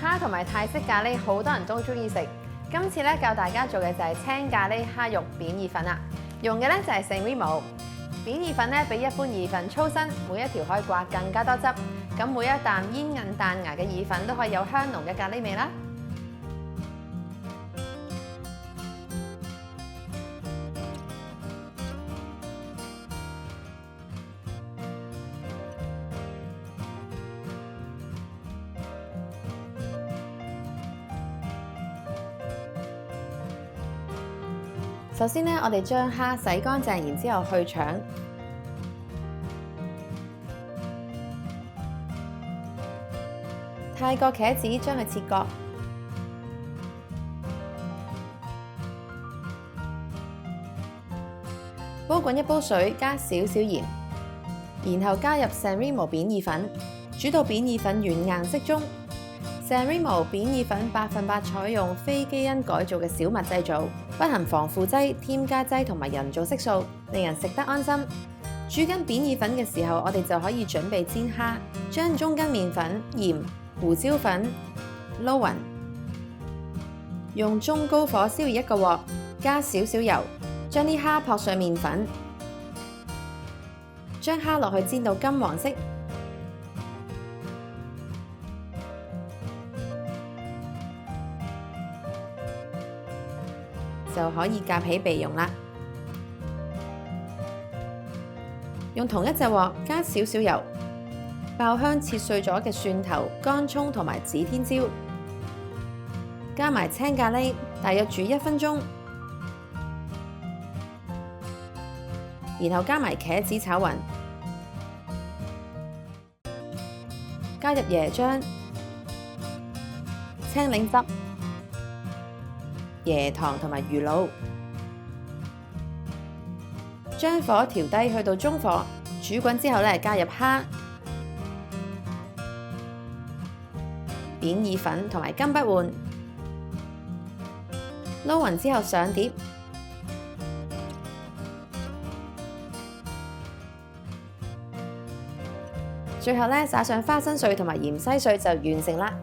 蝦同埋泰式咖喱好多人都中意食，今次咧教大家做嘅就係青咖喱蝦肉扁意粉啦。用嘅咧就係 San Remo 扁意粉咧，比一般意粉粗身，每一條可以掛更加多汁。咁每一啖煙韌彈牙嘅意粉都可以有香濃嘅咖喱味啦。首先咧，我哋將蝦洗乾淨，然之後去腸。泰國茄子將佢切割，煲滾一煲水，加少少鹽，然後加入 San Remo 扁意粉，煮到扁意粉軟硬適中。San Remo 扁意粉100%採用非基因改造嘅小麥製造，不含防腐劑、添加劑同埋人造色素，令人食得安心。煮緊扁意粉嘅時候，我哋就可以準備煎蝦，將中筋麵粉、鹽、胡椒粉撈勻，用中高火燒熱一個鑊，加少少油，將啲蝦撲上麵粉，將蝦落去煎到金黃色。就可以夾起備用啦。用同一隻鑊加少少油，爆香切碎咗嘅蒜頭、乾葱同埋指天椒，加埋青咖喱，大約煮1分鐘，然後加埋茄子炒勻，加入椰漿、青檸汁、椰糖同埋魚露，將火調低去到中火，煮滾之後咧，加入蝦、扁意粉同埋金不換，撈勻之後上碟，最後咧灑上花生碎同埋芫茜碎就完成啦。